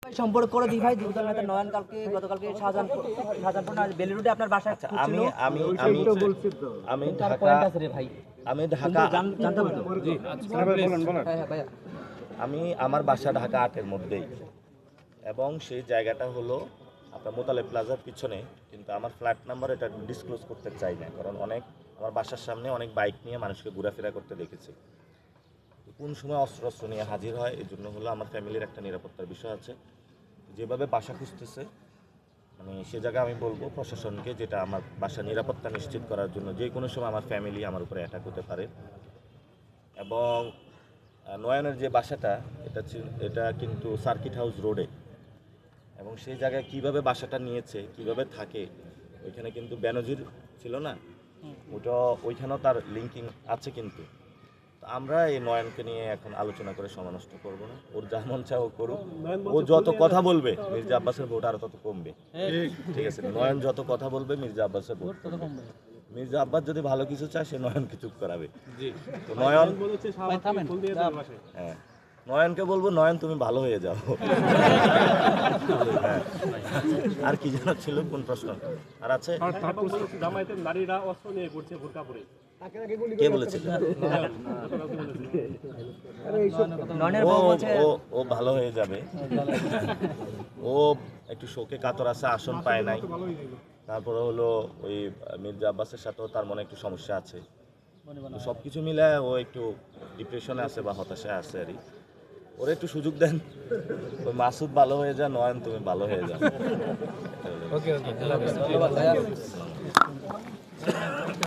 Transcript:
সম্পর্ক করে দিই ভাই। যুবদল নেতা নয়ন গতকালকে শাহজাহানপুর না বেলি রোডে আপনার বাসায় আমি ঢাকা জানতে পারতো। জি ভাইয়া। আমি আমার বাসা ঢাকা 8-এর মধ্যেই, এবং সেই জায়গাটা হলো আপনার মোতালেব প্লাজার পিছনে। কিন্তু আমার ফ্ল্যাট নাম্বার এটা ডিসক্লোজ করতে চাই না, কারণ আমার বাসার সামনে অনেক বাইক নিয়ে মানুষকে ঘোরাফেরা করতে দেখেছি। কোন সময় অস্ত্র নিয়ে হাজির হয়, এই জন্য হলো আমার ফ্যামিলির একটা নিরাপত্তার বিষয় আছে। যেভাবে বাসা খুঁজতেছে, মানে সে জায়গায় আমি বলবো প্রশাসনকে, যেটা আমার বাসার নিরাপত্তা নিশ্চিত করার জন্য যে কোনো সময় আমার ফ্যামিলি আমার উপরে অ্যাটাক হতে পারে। এবং নয়নের যে বাসাটা এটা কিন্তু সার্কিট হাউস রোডে, এবং সেই জায়গায় কিভাবে বাসাটা নিয়েছে, কিভাবে থাকে, ওইখানে কিন্তু বেনজির ছিল না, ওইখানেও তার লিঙ্কিং আছে। কিন্তু আমরা এই নয়নকে নিয়ে এখন আলোচনা করে সময় নষ্ট করবো না। ওর যা মন চায় ও করুক। ও যত কথা বলবে মির্জা আব্বাসের ভোট আরো তত কমবে। ঠিক আছে, নয়ন যত কথা বলবে মির্জা আব্বাসের ভোট তত কমবে। মির্জা আব্বাস যদি ভালো কিছু চায় সে নয়নকে চুপ করাবে। তো নয়ন, হ্যাঁ, নয়নকে বলবো নয়ন তুমি ভালো হয়ে যাও। হ্যাঁ। আর কি জানা ছিল, কোন প্রশ্ন আর আছে? নারীরা অস্ত্র নিয়ে ঘুরছে বোরকা পরে। কে বলেছে? ও ভালো হয়ে যাবে। ও একটু শোকে কাতর আছে, আসন পায় নাই। তারপরে হলো ওই মির্জা আব্বাসের সাথেও তার মনে একটু সমস্যা আছে। সবকিছু মিলে ও একটু ডিপ্রেশনে আছে বা হতাশায় আছে। আর ওরা একটু সুযোগ দেন। ওই মাসুদ ভালো হয়ে যা, নয়ন তুমি ভালো হয়ে যাও। ওকে, ধন্যবাদ ভাইয়া।